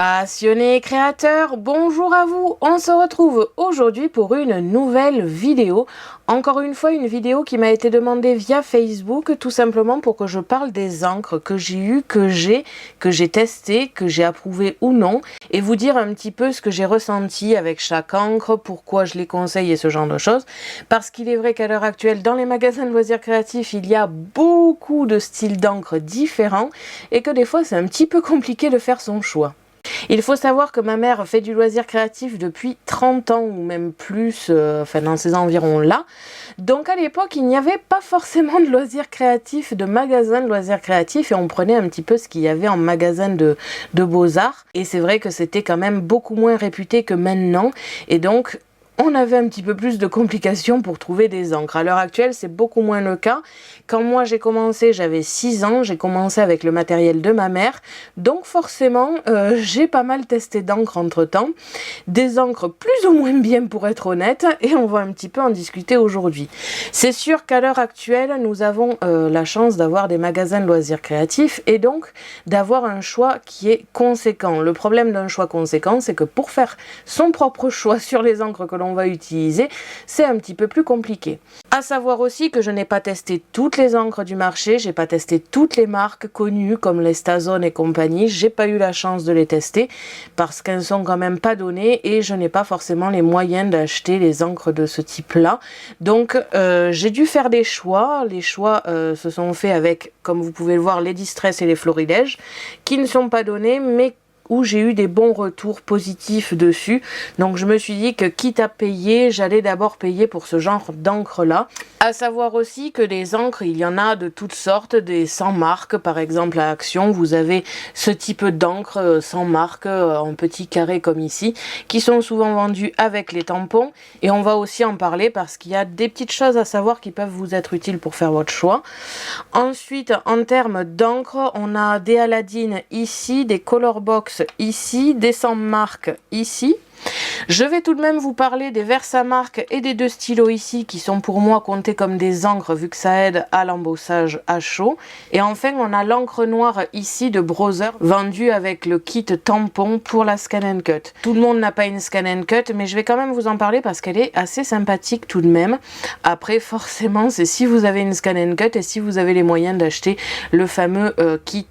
Passionnés créateurs, bonjour à vous. On se retrouve aujourd'hui pour une nouvelle vidéo. Encore une fois, une vidéo qui m'a été demandée via Facebook, tout simplement pour que je parle des encres que j'ai eues, que j'ai testées, que j'ai approuvées ou non, et vous dire un petit peu ce que j'ai ressenti avec chaque encre, pourquoi je les conseille et ce genre de choses. Parce qu'il est vrai qu'à l'heure actuelle, dans les magasins de loisirs créatifs, il y a beaucoup de styles d'encre différents et que des fois, c'est un petit peu compliqué de faire son choix. Il faut savoir que ma mère fait du loisir créatif depuis 30 ans ou même plus, dans ces environs-là. Donc à l'époque, il n'y avait pas forcément de loisirs créatifs, de magasins de loisirs créatifs et on prenait un petit peu ce qu'il y avait en magasin de beaux-arts. Et c'est vrai que c'était quand même beaucoup moins réputé que maintenant. Et donc, on avait un petit peu plus de complications pour trouver des encres. À l'heure actuelle, c'est beaucoup moins le cas. Quand moi j'ai commencé, j'avais 6 ans, j'ai commencé avec le matériel de ma mère. Donc forcément, j'ai pas mal testé d'encres entre-temps. Des encres plus ou moins bien pour être honnête, et on va un petit peu en discuter aujourd'hui. C'est sûr qu'à l'heure actuelle, nous avons la chance d'avoir des magasins de loisirs créatifs et donc d'avoir un choix qui est conséquent. Le problème d'un choix conséquent, c'est que pour faire son propre choix sur les encres que l'on va utiliser, c'est un petit peu plus compliqué. À savoir aussi que je n'ai pas testé toutes les encres du marché, j'ai pas testé toutes les marques connues comme les StaZone et compagnie, j'ai pas eu la chance de les tester parce qu'elles sont quand même pas données et je n'ai pas forcément les moyens d'acheter les encres de ce type-là. Donc j'ai dû faire des choix, les choix se sont faits avec, comme vous pouvez le voir, les Distress et les Florilège qui ne sont pas donnés mais où j'ai eu des bons retours positifs dessus. Donc je me suis dit que quitte à payer, j'allais d'abord payer pour ce genre d'encre là. À savoir aussi que les encres, il y en a de toutes sortes, des sans marque. Par exemple à Action, vous avez ce type d'encre sans marque en petits carrés comme ici, qui sont souvent vendus avec les tampons. Et on va aussi en parler parce qu'il y a des petites choses à savoir qui peuvent vous être utiles pour faire votre choix. Ensuite, en termes d'encre, on a des Aladdin ici, des Colorbox ici, des sans marque ici. Je vais tout de même vous parler des Versamark et des deux stylos ici qui sont pour moi comptés comme des encres vu que ça aide à l'embossage à chaud. Et enfin on a l'encre noire ici de Brother vendue avec le kit tampon pour la Scan & Cut. Tout le monde n'a pas une Scan & Cut mais je vais quand même vous en parler parce qu'elle est assez sympathique tout de même. Après forcément c'est si vous avez une Scan & Cut et si vous avez les moyens d'acheter le fameux kit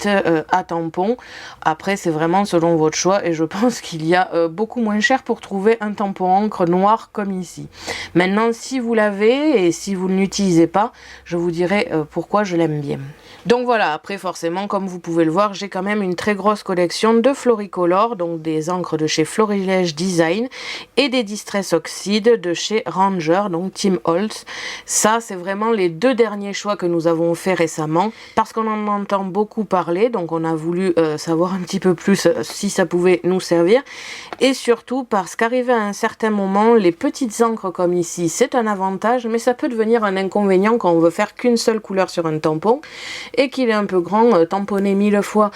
à tampon. Après c'est vraiment selon votre choix et je pense qu'il y a beaucoup moins cher pour trouver un tampon encre noir comme ici. Maintenant, si vous l'avez et si vous ne l'utilisez pas, je vous dirai pourquoi je l'aime bien. Donc voilà, après forcément, comme vous pouvez le voir, j'ai quand même une très grosse collection de Floricolor, donc des encres de chez Florilège Design et des Distress Oxide de chez Ranger, donc Tim Holtz. Ça, c'est vraiment les deux derniers choix que nous avons fait récemment parce qu'on en entend beaucoup parler, donc on a voulu savoir un petit peu plus si ça pouvait nous servir et surtout parce qu'arrivé à un certain moment, les petites encres comme ici, c'est un avantage, mais ça peut devenir un inconvénient quand on veut faire qu'une seule couleur sur un tampon et qu'il est un peu grand, tamponner 1000 fois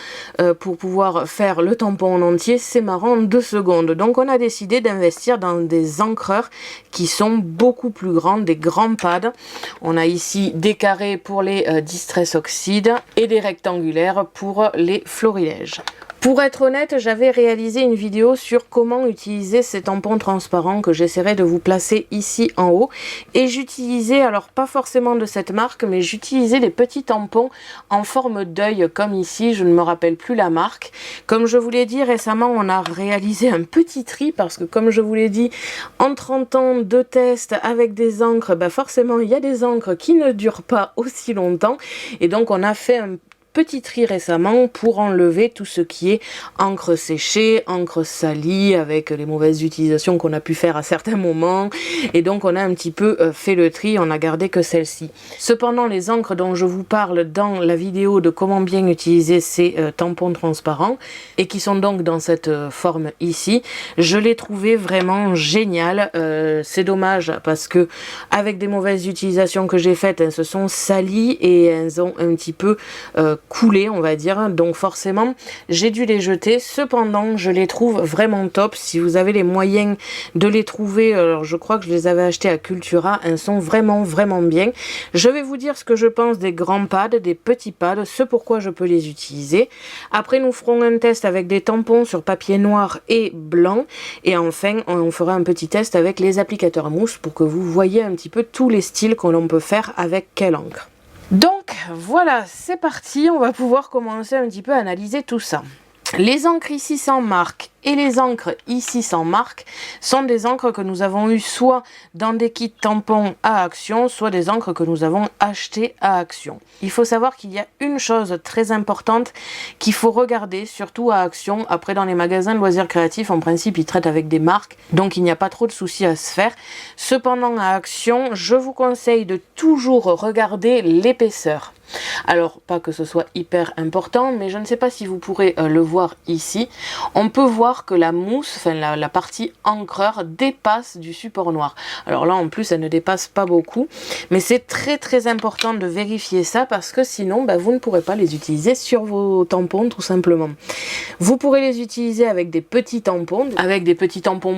pour pouvoir faire le tampon en entier, c'est marrant 2 secondes. Donc on a décidé d'investir dans des encreurs qui sont beaucoup plus grands, des grands pads. On a ici des carrés pour les Distress Oxide et des rectangulaires pour les Florilège. Pour être honnête, j'avais réalisé une vidéo sur comment utiliser ces tampons transparents que j'essaierai de vous placer ici en haut. Et j'utilisais, alors pas forcément de cette marque, mais j'utilisais des petits tampons en forme d'œil comme ici, je ne me rappelle plus la marque. Comme je vous l'ai dit récemment, on a réalisé un petit tri parce que comme je vous l'ai dit, en 30 ans de tests avec des encres, forcément il y a des encres qui ne durent pas aussi longtemps. Et donc on a fait un petit tri récemment pour enlever tout ce qui est encre séchée, encre salie avec les mauvaises utilisations qu'on a pu faire à certains moments et donc on a un petit peu fait le tri, on a gardé que celle-ci. Cependant les encres dont je vous parle dans la vidéo de comment bien utiliser ces tampons transparents et qui sont donc dans cette forme ici, je l'ai trouvé vraiment génial. C'est dommage parce que avec des mauvaises utilisations que j'ai faites, elles se sont salies et elles ont un petit peu coulé, on va dire, donc forcément j'ai dû les jeter. Cependant je les trouve vraiment top. Si vous avez les moyens de les trouver, alors je crois que je les avais achetés à Cultura, elles sont vraiment bien. Je vais vous dire ce que je pense des grands pads, des petits pads, ce pourquoi je peux les utiliser. Après nous ferons un test avec des tampons sur papier noir et blanc, et enfin on fera un petit test avec les applicateurs mousse pour que vous voyez un petit peu tous les styles que l'on peut faire avec quelle encre. Donc voilà, c'est parti, on va pouvoir commencer un petit peu à analyser tout ça. Les encres ici sans marque et les encres ici sans marque sont des encres que nous avons eu soit dans des kits tampons à Action, soit des encres que nous avons achetées à Action. Il faut savoir qu'il y a une chose très importante qu'il faut regarder, surtout à Action. Après, dans les magasins de loisirs créatifs, en principe, ils traitent avec des marques, donc il n'y a pas trop de soucis à se faire. Cependant, à Action, je vous conseille de toujours regarder l'épaisseur. Alors, pas que ce soit hyper important, mais je ne sais pas si vous pourrez le voir ici. On peut voir que la mousse, enfin la partie encreur dépasse du support noir. Alors là, en plus, elle ne dépasse pas beaucoup, mais c'est très important de vérifier ça parce que sinon, vous ne pourrez pas les utiliser sur vos tampons, tout simplement. Vous pourrez les utiliser avec des petits tampons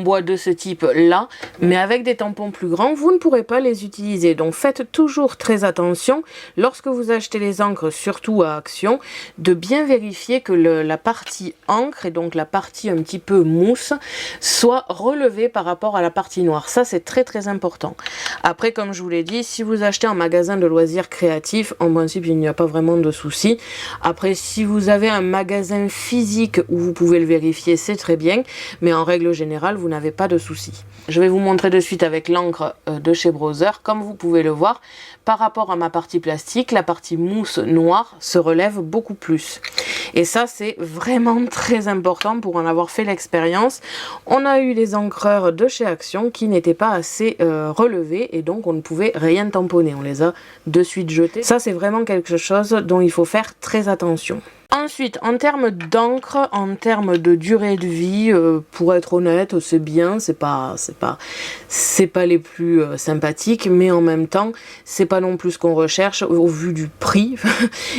bois de ce type-là, mais avec des tampons plus grands, vous ne pourrez pas les utiliser. Donc, faites toujours très attention lorsque vous achetez les encres, surtout à Action, de bien vérifier que la partie encre et donc la partie un petit peu mousse soit relevée par rapport à la partie noire. Ça, c'est très important. Après, comme je vous l'ai dit, si vous achetez un magasin de loisirs créatifs, en principe, il n'y a pas vraiment de souci. Après, si vous avez un magasin physique où vous pouvez le vérifier, c'est très bien, mais en règle générale, vous n'avez pas de souci. Je vais vous montrer de suite avec l'encre de chez Brother. Comme vous pouvez le voir, par rapport à ma partie plastique, la partie mousse noire se relève beaucoup plus. Et ça, c'est vraiment très important pour en avoir fait l'expérience. On a eu des encreurs de chez Action qui n'étaient pas assez relevés et donc on ne pouvait rien tamponner. On les a de suite jetés. Ça, c'est vraiment quelque chose dont il faut faire très attention. Ensuite, en termes d'encre, en termes de durée de vie, pour être honnête, c'est bien, c'est pas les plus sympathiques, mais en même temps, c'est pas non plus ce qu'on recherche au vu du prix.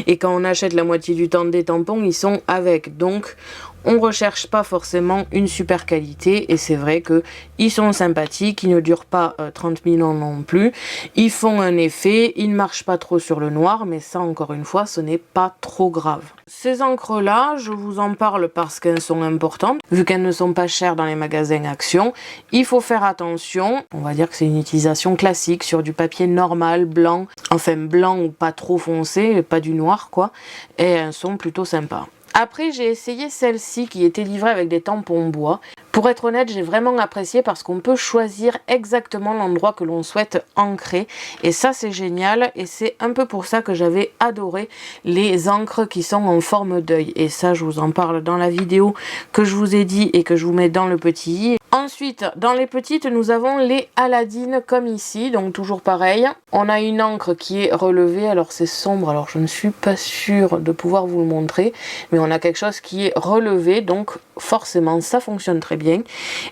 Et quand on achète la moitié du temps des tampons, ils sont avec. Donc, on recherche pas forcément une super qualité et c'est vrai que ils sont sympathiques, ils ne durent pas 30 000 ans non plus, ils font un effet, ils ne marchent pas trop sur le noir, mais ça encore une fois ce n'est pas trop grave. Ces encres là, je vous en parle parce qu'elles sont importantes, vu qu'elles ne sont pas chères dans les magasins Action, il faut faire attention, on va dire que c'est une utilisation classique sur du papier normal, blanc, enfin blanc ou pas trop foncé, pas du noir quoi, et elles sont plutôt sympas. Après, j'ai essayé celle-ci qui était livrée avec des tampons bois. Pour être honnête, j'ai vraiment apprécié parce qu'on peut choisir exactement l'endroit que l'on souhaite ancrer. Et ça, c'est génial. Et c'est un peu pour ça que j'avais adoré les encres qui sont en forme d'œil. Et ça, je vous en parle dans la vidéo que je vous ai dit et que je vous mets dans le petit i. Ensuite, dans les petites, nous avons les Aladdin comme ici, donc toujours pareil. On a une encre qui est relevée, alors c'est sombre, alors je ne suis pas sûre de pouvoir vous le montrer, mais on a quelque chose qui est relevé, donc forcément ça fonctionne très bien.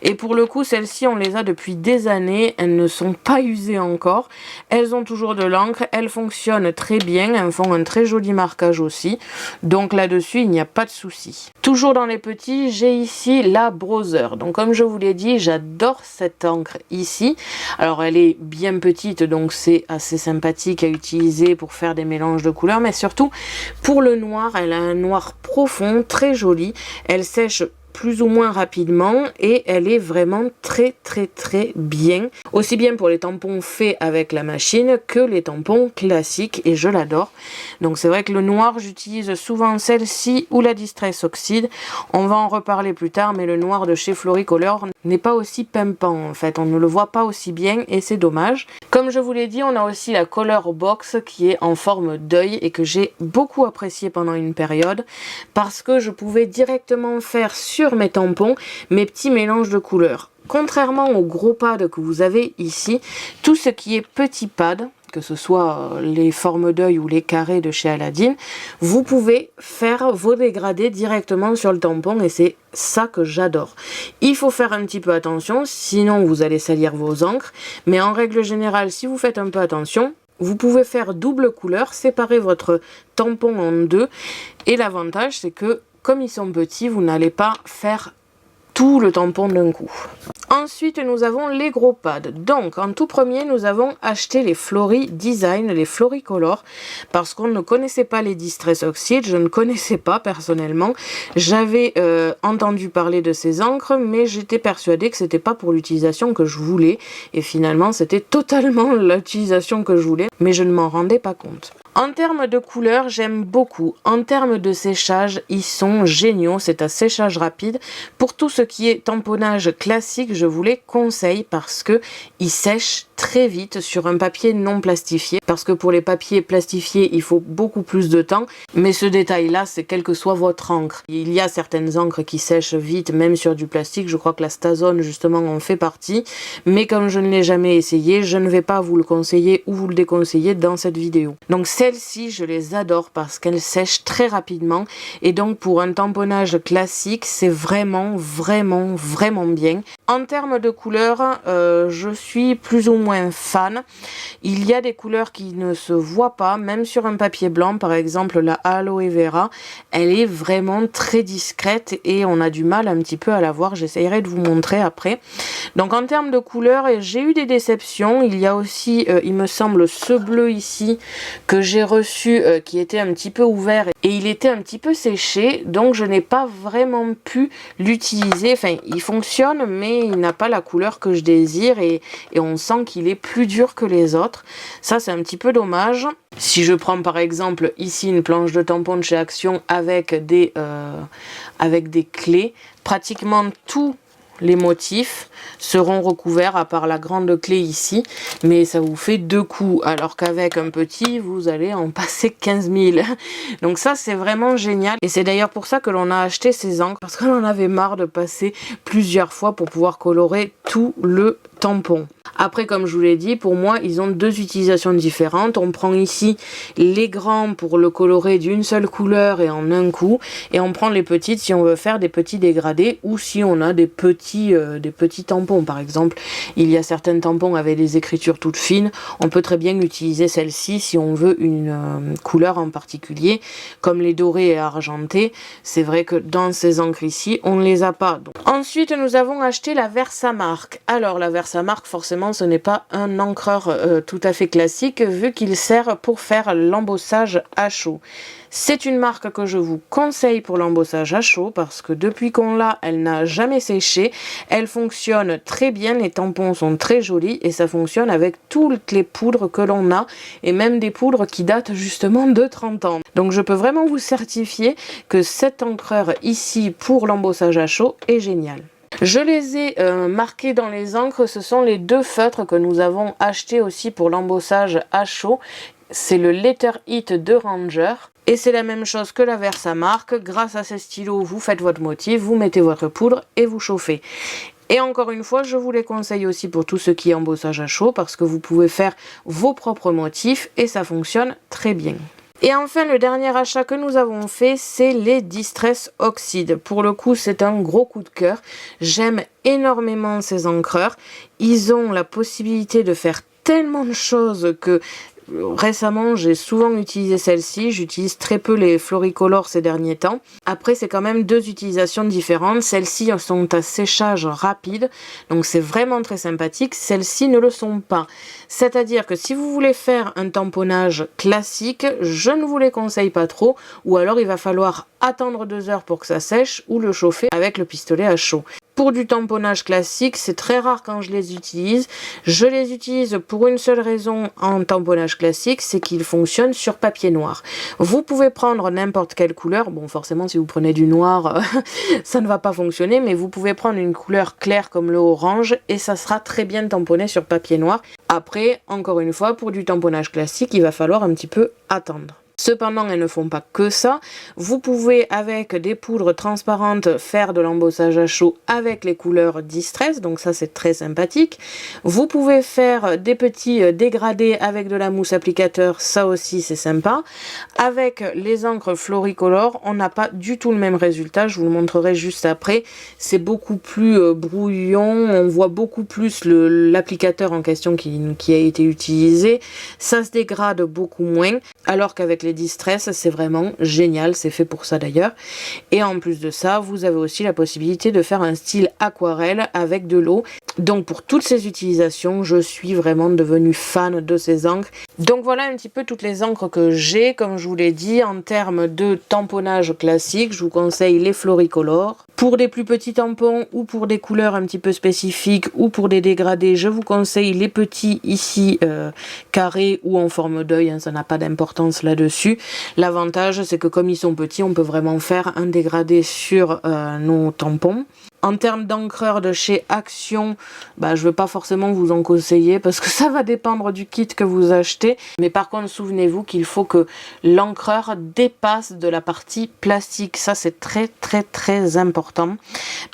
Et pour le coup, celles-ci, on les a depuis des années, elles ne sont pas usées encore, elles ont toujours de l'encre, elles fonctionnent très bien, elles font un très joli marquage aussi, donc là-dessus, il n'y a pas de souci. Toujours dans les petits, j'ai ici la Brother, donc comme je vous l'ai dit, j'adore cette encre ici. Alors elle est bien petite, donc c'est assez sympathique à utiliser pour faire des mélanges de couleurs, mais surtout pour le noir, elle a un noir profond, très joli. Elle sèche plus ou moins rapidement et elle est vraiment très bien, aussi bien pour les tampons faits avec la machine que les tampons classiques, et je l'adore. Donc c'est vrai que le noir, j'utilise souvent celle-ci ou la Distress Oxide, on va en reparler plus tard, mais le noir de chez Floricolor n'est pas aussi pimpant en fait, on ne le voit pas aussi bien et c'est dommage. Comme je vous l'ai dit, on a aussi la Color Box qui est en forme d'œil et que j'ai beaucoup apprécié pendant une période parce que je pouvais directement faire sur mes tampons mes petits mélanges de couleurs. Contrairement aux gros pads que vous avez ici, tout ce qui est petit pad, que ce soit les formes d'œil ou les carrés de chez Aladdin, vous pouvez faire vos dégradés directement sur le tampon et c'est ça que j'adore. Il faut faire un petit peu attention, sinon vous allez salir vos encres, mais en règle générale, si vous faites un peu attention, Vous pouvez faire double couleur, séparer votre tampon en deux. Et l'avantage, c'est que comme ils sont petits, vous n'allez pas faire tout le tampon d'un coup. Ensuite, nous avons les gros pads. Donc, en tout premier, nous avons acheté les Flory Design, les Floricolor, parce qu'on ne connaissait pas les Distress Oxide. Je ne connaissais pas personnellement. J'avais entendu parler de ces encres, mais j'étais persuadée que c'était pas pour l'utilisation que je voulais. Et finalement, c'était totalement l'utilisation que je voulais, mais je ne m'en rendais pas compte. En termes de couleurs, j'aime beaucoup. En termes de séchage, ils sont géniaux. C'est un séchage rapide. Pour tout ce qui est tamponnage classique, je vous les conseille parce que ils sèchent très vite sur un papier non plastifié. Parce que pour les papiers plastifiés, il faut beaucoup plus de temps. Mais ce détail-là, c'est quelle que soit votre encre. Il y a certaines encres qui sèchent vite, même sur du plastique. Je crois que la Stazone, justement, en fait partie. Mais comme je ne l'ai jamais essayé, je ne vais pas vous le conseiller ou vous le déconseiller dans cette vidéo. Donc celles-ci, je les adore parce qu'elles sèchent très rapidement. Et donc pour un tamponnage classique, c'est vraiment bien. En termes de couleurs, je suis plus ou moins fan. Il y a des couleurs qui ne se voient pas, même sur un papier blanc, par exemple la Aloe Vera, elle est vraiment très discrète et on a du mal un petit peu à la voir. J'essayerai de vous montrer après. Donc en termes de couleurs, j'ai eu des déceptions. Il y a aussi, il me semble, ce bleu ici que j'ai reçu, qui était un petit peu ouvert et il était un petit peu séché, donc je n'ai pas vraiment pu l'utiliser. Enfin, il fonctionne, mais il n'a pas la couleur que je désire et on sent qu'il est plus dur que les autres. Ça, c'est un petit peu dommage. Si je prends par exemple ici une planche de tampon de chez Action avec des clés, pratiquement tout les motifs seront recouverts à part la grande clé ici, mais ça vous fait 2 coups, alors qu'avec un petit vous allez en passer 15 000. Donc ça, c'est vraiment génial et c'est d'ailleurs pour ça que l'on a acheté ces encres, parce qu'on en avait marre de passer plusieurs fois pour pouvoir colorer tout le tampon. Après, comme je vous l'ai dit, pour moi, ils ont 2 utilisations différentes. On prend ici les grands pour le colorer d'une seule couleur et en un coup. Et on prend les petites si on veut faire des petits dégradés ou si on a des petits tampons. Par exemple, il y a certains tampons avec des écritures toutes fines. On peut très bien utiliser celle-ci si on veut une couleur en particulier, comme les dorés et argentés. C'est vrai que dans ces encres ici, on ne les a pas. Donc. Ensuite, nous avons acheté la Versamark. Alors, la Versamark, forcément, ce n'est pas un encreur tout à fait classique vu qu'il sert pour faire l'embossage à chaud. C'est une marque que je vous conseille pour l'embossage à chaud parce que depuis qu'on l'a, elle n'a jamais séché. Elle fonctionne très bien, les tampons sont très jolis et ça fonctionne avec toutes les poudres que l'on a et même des poudres qui datent justement de 30 ans. Donc je peux vraiment vous certifier que cet encreur ici pour l'embossage à chaud est génial. Je les ai marqués dans les encres, ce sont les 2 feutres que nous avons achetés aussi pour l'embossage à chaud. C'est le Letter Hit de Ranger. Et c'est la même chose que la Versamark. Grâce à ces stylos, vous faites votre motif, vous mettez votre poudre et vous chauffez. Et encore une fois, je vous les conseille aussi pour tout ce qui est embossage à chaud parce que vous pouvez faire vos propres motifs et ça fonctionne très bien. Et enfin, le dernier achat que nous avons fait, c'est les Distress Oxide. Pour le coup, c'est un gros coup de cœur. J'aime énormément ces encreurs. Ils ont la possibilité de faire tellement de choses que récemment, j'ai souvent utilisé celle-ci. J'utilise très peu les Floricolor ces derniers temps. Après, c'est quand même 2 utilisations différentes. Celles-ci sont à séchage rapide, donc c'est vraiment très sympathique. Celles-ci ne le sont pas. C'est-à-dire que si vous voulez faire un tamponnage classique, je ne vous les conseille pas trop, ou alors il va falloir attendre 2 heures pour que ça sèche, ou le chauffer avec le pistolet à chaud. Pour du tamponnage classique, c'est très rare quand je les utilise. Je les utilise pour une seule raison en tamponnage classique, c'est qu'ils fonctionnent sur papier noir. Vous pouvez prendre n'importe quelle couleur. Bon, forcément, si vous prenez du noir, ça ne va pas fonctionner, mais vous pouvez prendre une couleur claire comme le orange et ça sera très bien tamponné sur papier noir. Après, encore une fois, pour du tamponnage classique, il va falloir un petit peu attendre. Cependant, elles ne font pas que ça. Vous pouvez, avec des poudres transparentes, faire de l'embossage à chaud avec les couleurs Distress. Donc ça, c'est très sympathique. Vous pouvez faire des petits dégradés avec de la mousse applicateur. Ça aussi, c'est sympa. Avec les encres Floricolor, on n'a pas du tout le même résultat. Je vous le montrerai juste après. C'est beaucoup plus brouillon. On voit beaucoup plus l'applicateur en question qui a été utilisé. Ça se dégrade beaucoup moins. Alors qu'avec les Distress, c'est vraiment génial, c'est fait pour ça d'ailleurs. Et en plus de ça, vous avez aussi la possibilité de faire un style aquarelle avec de l'eau. Donc pour toutes ces utilisations, je suis vraiment devenue fan de ces encres. Donc voilà un petit peu toutes les encres que j'ai. Comme je vous l'ai dit, en termes de tamponnage classique, je vous conseille les Floricolor. Pour des plus petits tampons ou pour des couleurs un petit peu spécifiques ou pour des dégradés, je vous conseille les petits ici carrés ou en forme d'œil, hein, ça n'a pas d'importance là-dessus. L'avantage, c'est que comme ils sont petits, on peut vraiment faire un dégradé sur nos tampons. En termes d'encreur de chez Action, je ne vais pas forcément vous en conseiller parce que ça va dépendre du kit que vous achetez. Mais par contre, souvenez-vous qu'il faut que l'encreur dépasse de la partie plastique. Ça, c'est très très très important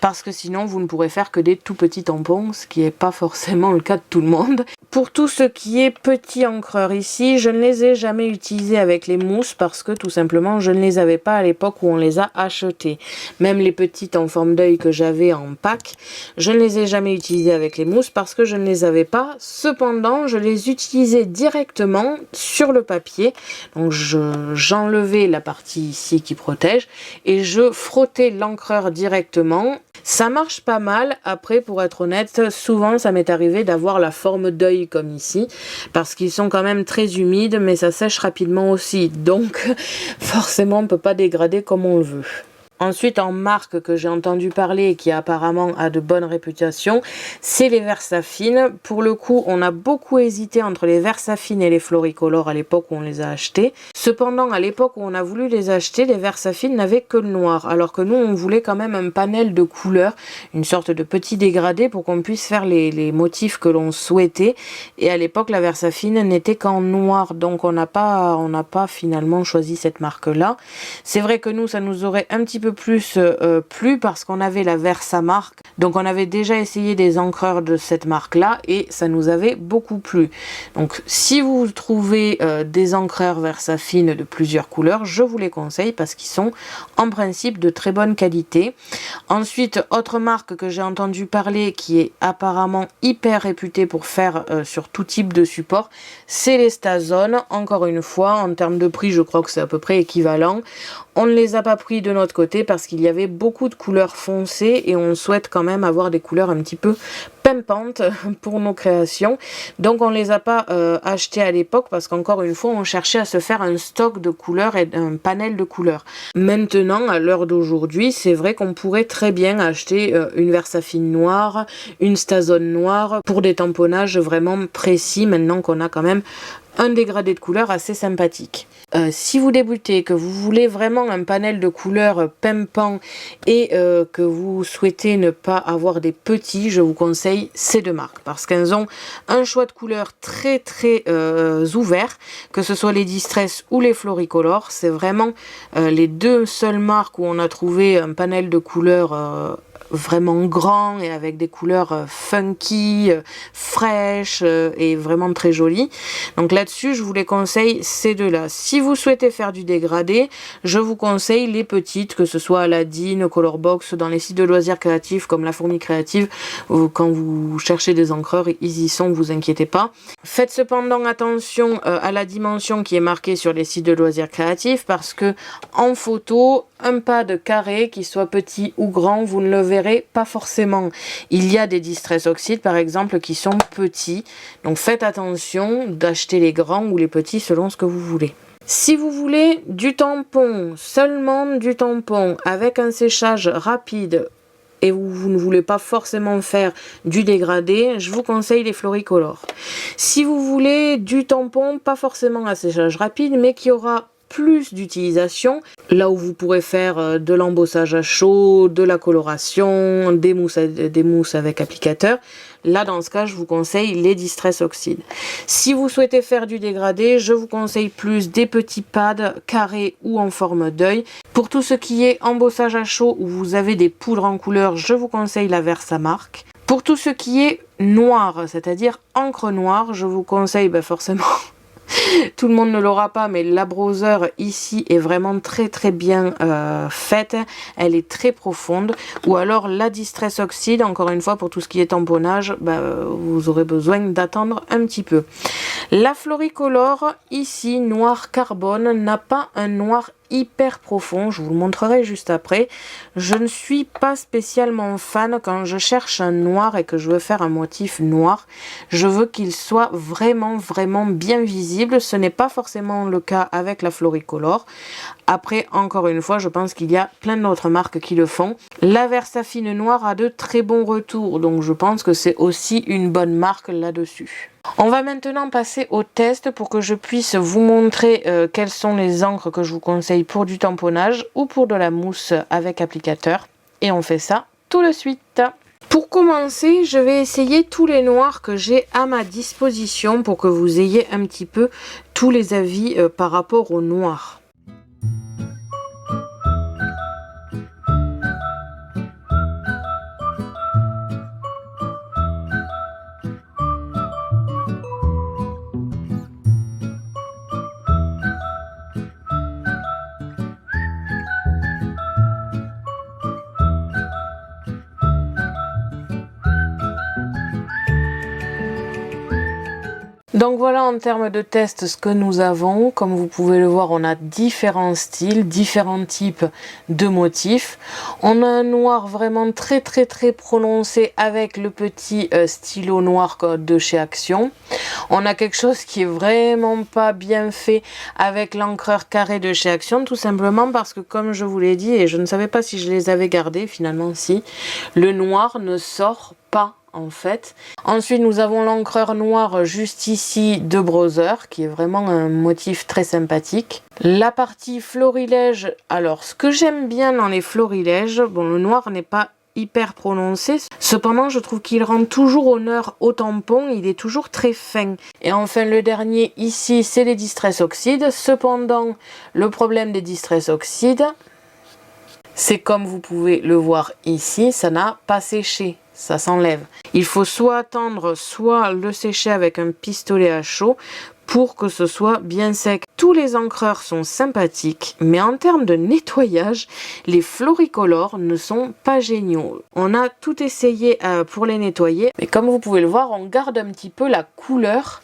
parce que sinon, vous ne pourrez faire que des tout petits tampons, ce qui n'est pas forcément le cas de tout le monde. Pour tout ce qui est petit encreur ici, je ne les ai jamais utilisés avec les mousses parce que tout simplement, je ne les avais pas à l'époque où on les a achetés. Même les petites en forme d'œil que j'avais en pack, je ne les ai jamais utilisées avec les mousses parce que je ne les avais pas. Cependant, je les utilisais directement sur le papier. Donc j'enlevais la partie ici qui protège et je frottais l'encreur directement. Ça marche pas mal. Après, pour être honnête, souvent ça m'est arrivé d'avoir la forme d'œil comme ici parce qu'ils sont quand même très humides, mais ça sèche rapidement aussi. Donc forcément, on ne peut pas dégrader comme on le veut. Ensuite, en marque que j'ai entendu parler et qui apparemment a de bonnes réputations, c'est les Versafine. Pour le coup, on a beaucoup hésité entre les Versafine et les Floricolor à l'époque où on les a achetés. Cependant, à l'époque où on a voulu les acheter, les Versafine n'avaient que le noir. Alors que nous, on voulait quand même un panel de couleurs, une sorte de petit dégradé pour qu'on puisse faire les motifs que l'on souhaitait. Et à l'époque, la Versafine n'était qu'en noir. Donc, on n'a pas finalement choisi cette marque-là. C'est vrai que nous, ça nous aurait un petit peu plus plu parce qu'on avait la Versamark, donc on avait déjà essayé des encreurs de cette marque là et ça nous avait beaucoup plu. Donc si vous trouvez des encreurs Versafine de plusieurs couleurs, je vous les conseille parce qu'ils sont en principe de très bonne qualité. Ensuite, autre marque que j'ai entendu parler qui est apparemment hyper réputée pour faire sur tout type de support, c'est les Stazone. Encore une fois, en termes de prix, je crois que c'est à peu près équivalent. On ne les a pas pris de notre côté parce qu'il y avait beaucoup de couleurs foncées et on souhaite quand même avoir des couleurs un petit peu pimpantes pour nos créations. Donc on ne les a pas achetés à l'époque parce qu'encore une fois on cherchait à se faire un stock de couleurs et un panel de couleurs. Maintenant, à l'heure d'aujourd'hui, c'est vrai qu'on pourrait très bien acheter une Versafine noire, une Stazone noire pour des tamponnages vraiment précis maintenant qu'on a quand même un dégradé de couleurs assez sympathique. Si vous débutez, que vous voulez vraiment un panel de couleurs pimpant et que vous souhaitez ne pas avoir des petits, je vous conseille ces deux marques parce qu'elles ont un choix de couleurs très très ouvert, que ce soit les Distress ou les Floricolor. C'est vraiment les deux seules marques où on a trouvé un panel de couleurs vraiment grand et avec des couleurs funky, fraîches et vraiment très jolies. Donc là-dessus, je vous les conseille ces deux-là. Si vous souhaitez faire du dégradé, je vous conseille les petites, que ce soit Aladdin, Colorbox, dans les sites de loisirs créatifs comme La Fourmi Créative. Quand vous cherchez des encreurs, ils y sont, vous inquiétez pas. Faites cependant attention à la dimension qui est marquée sur les sites de loisirs créatifs parce que en photo, un pad carré, qui soit petit ou grand, vous ne le verrez pas forcément. Il y a des Distress Oxide par exemple qui sont petits, donc faites attention d'acheter les grands ou les petits selon ce que vous voulez. Si vous voulez du tampon, seulement du tampon avec un séchage rapide et vous ne voulez pas forcément faire du dégradé, je vous conseille les Floricolor. Si vous voulez du tampon, pas forcément à séchage rapide, mais qui aura plus d'utilisation, là où vous pourrez faire de l'embossage à chaud, de la coloration, des mousses avec applicateur. Là, dans ce cas, je vous conseille les Distress Oxide. Si vous souhaitez faire du dégradé, je vous conseille plus des petits pads carrés ou en forme d'œil. Pour tout ce qui est embossage à chaud où vous avez des poudres en couleur, je vous conseille la Versamark. Pour tout ce qui est noir, c'est-à-dire encre noire, je vous conseille forcément... Tout le monde ne l'aura pas, mais la browser ici est vraiment très bien faite. Elle est très profonde. Ou alors la Distress Oxide, encore une fois, pour tout ce qui est tamponnage, vous aurez besoin d'attendre un petit peu. La Floricolor, ici, noir carbone, n'a pas un noir hyper profond, je vous le montrerai juste après. Je ne suis pas spécialement fan quand je cherche un noir et que je veux faire un motif noir. Je veux qu'il soit vraiment bien visible. Ce n'est pas forcément le cas avec la Floricolor. Après, encore une fois, je pense qu'il y a plein d'autres marques qui le font. La Versafine Noire a de très bons retours, donc je pense que c'est aussi une bonne marque là-dessus. On va maintenant passer au test pour que je puisse vous montrer quelles sont les encres que je vous conseille pour du tamponnage ou pour de la mousse avec applicateur. Et on fait ça tout de suite. Pour commencer, je vais essayer tous les noirs que j'ai à ma disposition pour que vous ayez un petit peu tous les avis par rapport aux noirs. Donc voilà en termes de test ce que nous avons. Comme vous pouvez le voir, on a différents styles, différents types de motifs. On a un noir vraiment très prononcé avec le petit stylo noir de chez Action. On a quelque chose qui est vraiment pas bien fait avec l'encreur carré de chez Action, tout simplement parce que comme je vous l'ai dit, et je ne savais pas si je les avais gardés, finalement si, le noir ne sort pas en fait. Ensuite nous avons l'encreur noire juste ici de Browser qui est vraiment un motif très sympathique. La partie florilège, alors ce que j'aime bien dans les florilèges, bon le noir n'est pas hyper prononcé, cependant je trouve qu'il rend toujours honneur au tampon, il est toujours très fin. Et enfin le dernier ici c'est les Distress Oxide. Cependant le problème des Distress Oxide, c'est comme vous pouvez le voir ici, ça n'a pas séché. Ça s'enlève. Il faut soit attendre, soit le sécher avec un pistolet à chaud pour que ce soit bien sec. Tous les encreurs sont sympathiques, mais en termes de nettoyage, les Floricolor ne sont pas géniaux. On a tout essayé pour les nettoyer, mais comme vous pouvez le voir, on garde un petit peu la couleur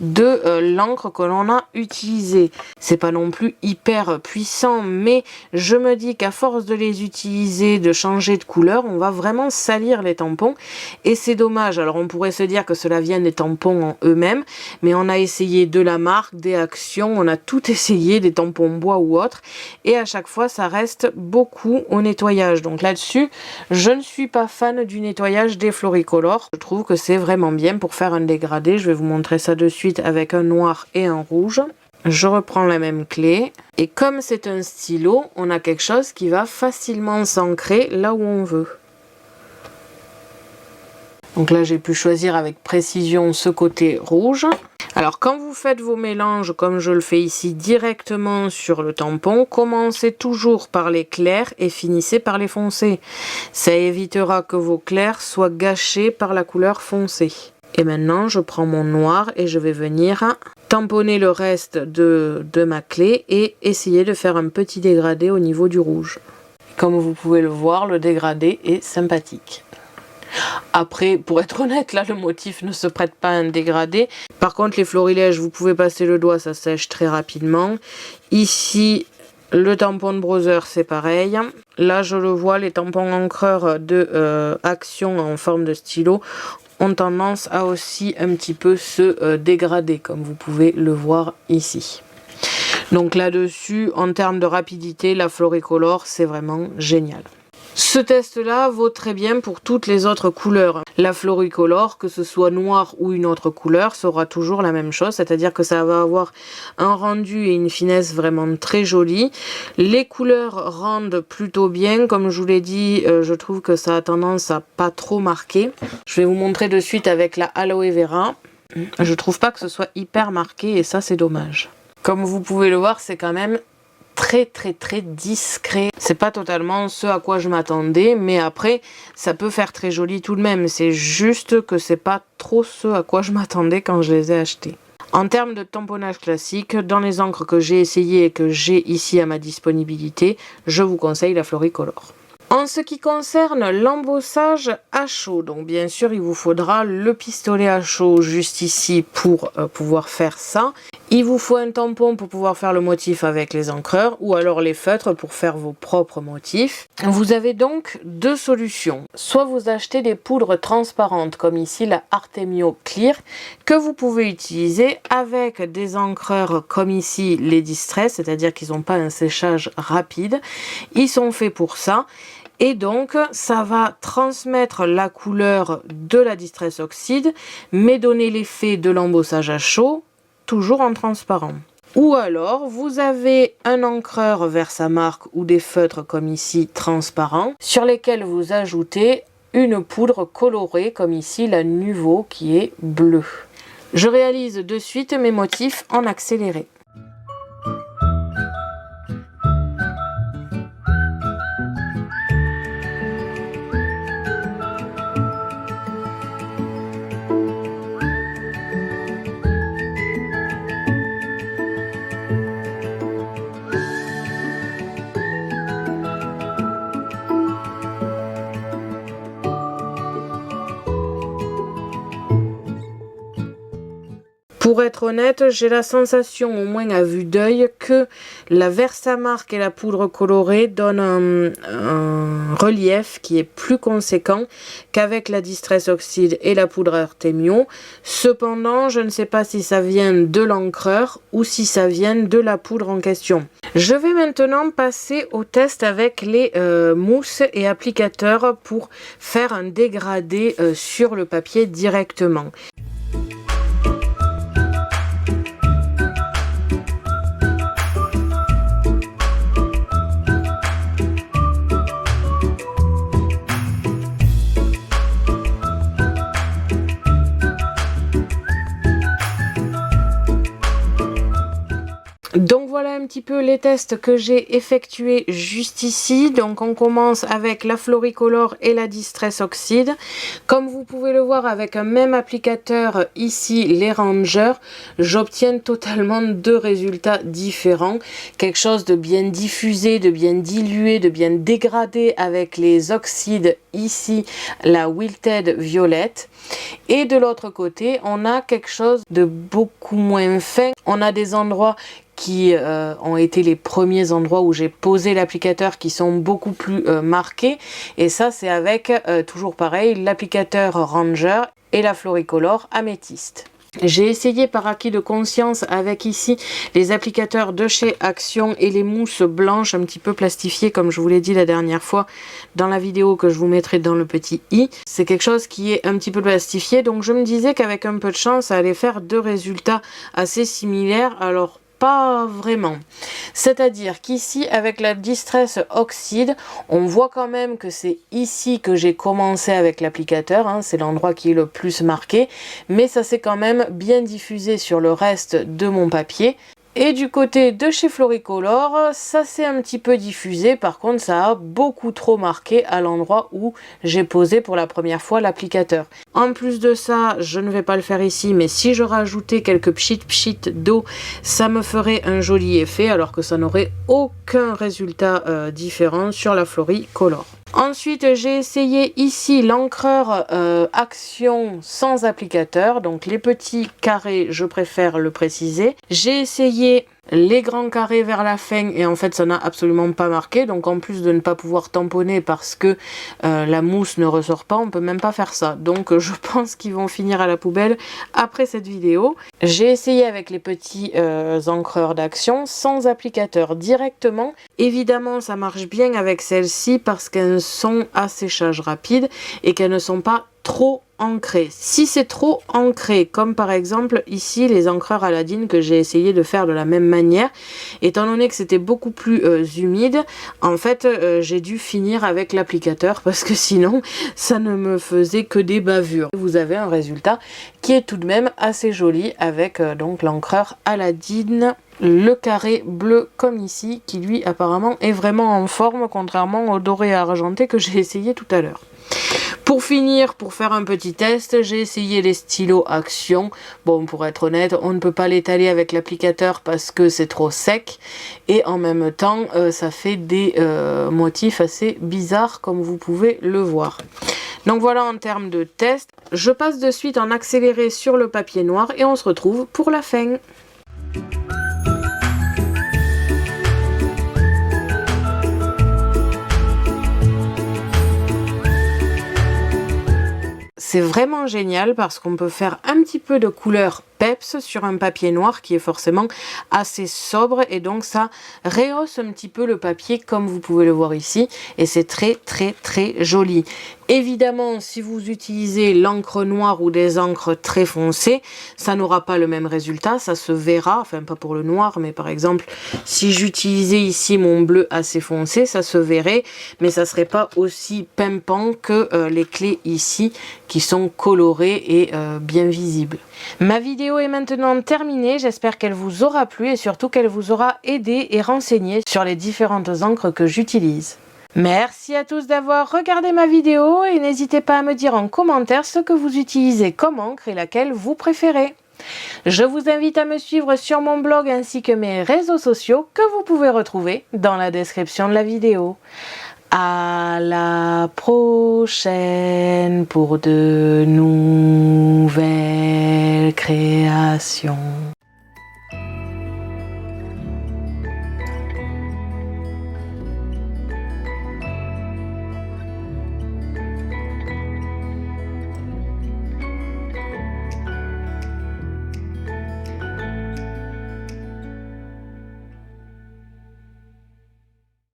de l'encre que l'on a utilisée. C'est pas non plus hyper puissant, mais je me dis qu'à force de les utiliser, de changer de couleur, on va vraiment salir les tampons et c'est dommage. Alors on pourrait se dire que cela vient des tampons en eux-mêmes, mais on a essayé de la marque, des Actions, on a tout essayé, des tampons bois ou autres, et à chaque fois ça reste beaucoup au nettoyage. Donc là-dessus, je ne suis pas fan du nettoyage des Floricolor. Je trouve que c'est vraiment bien pour faire un dégradé. Je vais vous montrer ça de suite avec un noir et un rouge. Je reprends la même clé et comme c'est un stylo, on a quelque chose qui va facilement s'ancrer là où on veut. Donc là j'ai pu choisir avec précision ce côté rouge. Alors quand vous faites vos mélanges comme je le fais ici directement sur le tampon, commencez toujours par les clairs et finissez par les foncés. Ça évitera que vos clairs soient gâchés par la couleur foncée. Et maintenant, je prends mon noir et je vais venir tamponner le reste de ma clé et essayer de faire un petit dégradé au niveau du rouge. Comme vous pouvez le voir, le dégradé est sympathique. Après, pour être honnête, là, le motif ne se prête pas à un dégradé. Par contre, les florilèges, vous pouvez passer le doigt, ça sèche très rapidement. Ici, le tampon de Browser, c'est pareil. Là, je le vois, les tampons encreurs de Action en forme de stylo ont tendance à aussi un petit peu se dégrader, comme vous pouvez le voir ici. Donc là-dessus, en termes de rapidité, la Floricolor, c'est vraiment génial. Ce test-là vaut très bien pour toutes les autres couleurs. La Floricolor, que ce soit noir ou une autre couleur, sera toujours la même chose, c'est-à-dire que ça va avoir un rendu et une finesse vraiment très jolie. Les couleurs rendent plutôt bien, comme je vous l'ai dit, je trouve que ça a tendance à pas trop marquer. Je vais vous montrer de suite avec la Aloe Vera. Je trouve pas que ce soit hyper marqué et ça c'est dommage. Comme vous pouvez le voir, c'est quand même très discret. C'est pas totalement ce à quoi je m'attendais, mais après ça peut faire très joli tout de même. C'est juste que c'est pas trop ce à quoi je m'attendais quand je les ai achetés. En termes de tamponnage classique, dans les encres que j'ai essayées et que j'ai ici à ma disponibilité, je vous conseille la Floricolor. En ce qui concerne l'embossage à chaud, donc bien sûr il vous faudra le pistolet à chaud juste ici pour pouvoir faire ça. Il vous faut un tampon pour pouvoir faire le motif avec les encreurs ou alors les feutres pour faire vos propres motifs. Vous avez donc deux solutions. Soit vous achetez des poudres transparentes comme ici la Artemio Clear que vous pouvez utiliser avec des encreurs comme ici les Distress, c'est-à-dire qu'ils n'ont pas un séchage rapide. Ils sont faits pour ça. Et donc, ça va transmettre la couleur de la Distress Oxide, mais donner l'effet de l'embossage à chaud, toujours en transparent. Ou alors, vous avez un encreur Versamark ou des feutres comme ici, transparents, sur lesquels vous ajoutez une poudre colorée, comme ici la Nuvo qui est bleue. Je réalise de suite mes motifs en accéléré. Pour être honnête, j'ai la sensation, au moins à vue d'œil, que la Versamark et la poudre colorée donnent un relief qui est plus conséquent qu'avec la Distress Oxide et la poudre Artemio. Cependant, je ne sais pas si ça vient de l'encreur ou si ça vient de la poudre en question. Je vais maintenant passer au test avec les mousses et applicateurs pour faire un dégradé sur le papier directement. Donc voilà un petit peu les tests que j'ai effectués juste ici. Donc on commence avec la Floricolor et la Distress Oxide. Comme vous pouvez le voir avec un même applicateur ici, les Rangers, j'obtiens totalement deux résultats différents. Quelque chose de bien diffusé, de bien dilué, de bien dégradé avec les oxydes ici, la Wilted Violette. Et de l'autre côté, on a quelque chose de beaucoup moins fin. On a des endroits qui ont été les premiers endroits où j'ai posé l'applicateur qui sont beaucoup plus marqués, et ça c'est avec toujours pareil l'applicateur Ranger et la Floricolor Améthyste. J'ai essayé par acquis de conscience avec ici les applicateurs de chez Action et les mousses blanches un petit peu plastifiées comme je vous l'ai dit la dernière fois dans la vidéo que je vous mettrai dans le petit i. C'est quelque chose qui est un petit peu plastifié, donc je me disais qu'avec un peu de chance ça allait faire deux résultats assez similaires. Alors pas vraiment. C'est-à-dire qu'ici, avec la Distress Oxide, on voit quand même que c'est ici que j'ai commencé avec l'applicateur, hein, c'est l'endroit qui est le plus marqué, mais ça s'est quand même bien diffusé sur le reste de mon papier. Et du côté de chez Floricolor, ça s'est un petit peu diffusé, par contre ça a beaucoup trop marqué à l'endroit où j'ai posé pour la première fois l'applicateur. En plus de ça, je ne vais pas le faire ici, mais si je rajoutais quelques pchit d'eau, ça me ferait un joli effet, alors que ça n'aurait aucun résultat différent sur la Floricolor. Ensuite, j'ai essayé ici l'encreur Action sans applicateur, donc les petits carrés, je préfère le préciser. J'ai essayé les grands carrés vers la fin et en fait ça n'a absolument pas marqué, donc en plus de ne pas pouvoir tamponner parce que la mousse ne ressort pas, on peut même pas faire ça, donc je pense qu'ils vont finir à la poubelle après cette vidéo. J'ai essayé avec les petits encreurs d'Action sans applicateur directement. Évidemment ça marche bien avec celles-ci parce qu'elles sont à séchage rapide et qu'elles ne sont pas trop ancré. Si c'est trop ancré, comme par exemple ici les encreurs Aladdin que j'ai essayé de faire de la même manière, étant donné que c'était beaucoup plus humide, en fait j'ai dû finir avec l'applicateur parce que sinon ça ne me faisait que des bavures. Vous avez un résultat qui est tout de même assez joli avec donc l'encreur Aladdin, le carré bleu comme ici, qui lui apparemment est vraiment en forme contrairement au doré argenté que j'ai essayé tout à l'heure. Pour finir, pour faire un petit test, j'ai essayé les stylos Action. Bon, pour être honnête, on ne peut pas l'étaler avec l'applicateur parce que c'est trop sec. Et en même temps, ça fait des motifs assez bizarres comme vous pouvez le voir. Donc voilà en termes de test. Je passe de suite en accéléré sur le papier noir et on se retrouve pour la fin. C'est vraiment génial parce qu'on peut faire un petit peu de couleur peps sur un papier noir qui est forcément assez sobre et donc ça rehausse un petit peu le papier comme vous pouvez le voir ici et c'est très joli. Évidemment, si vous utilisez l'encre noire ou des encres très foncées, ça n'aura pas le même résultat, ça se verra, enfin pas pour le noir, mais par exemple, si j'utilisais ici mon bleu assez foncé, ça se verrait, mais ça serait pas aussi pimpant que les clés ici, qui sont colorées et bien visibles. Ma vidéo est maintenant terminée, j'espère qu'elle vous aura plu et surtout qu'elle vous aura aidé et renseigné sur les différentes encres que j'utilise. Merci à tous d'avoir regardé ma vidéo et n'hésitez pas à me dire en commentaire ce que vous utilisez comme encre et laquelle vous préférez. Je vous invite à me suivre sur mon blog ainsi que mes réseaux sociaux que vous pouvez retrouver dans la description de la vidéo. À la prochaine pour de nouvelles créations.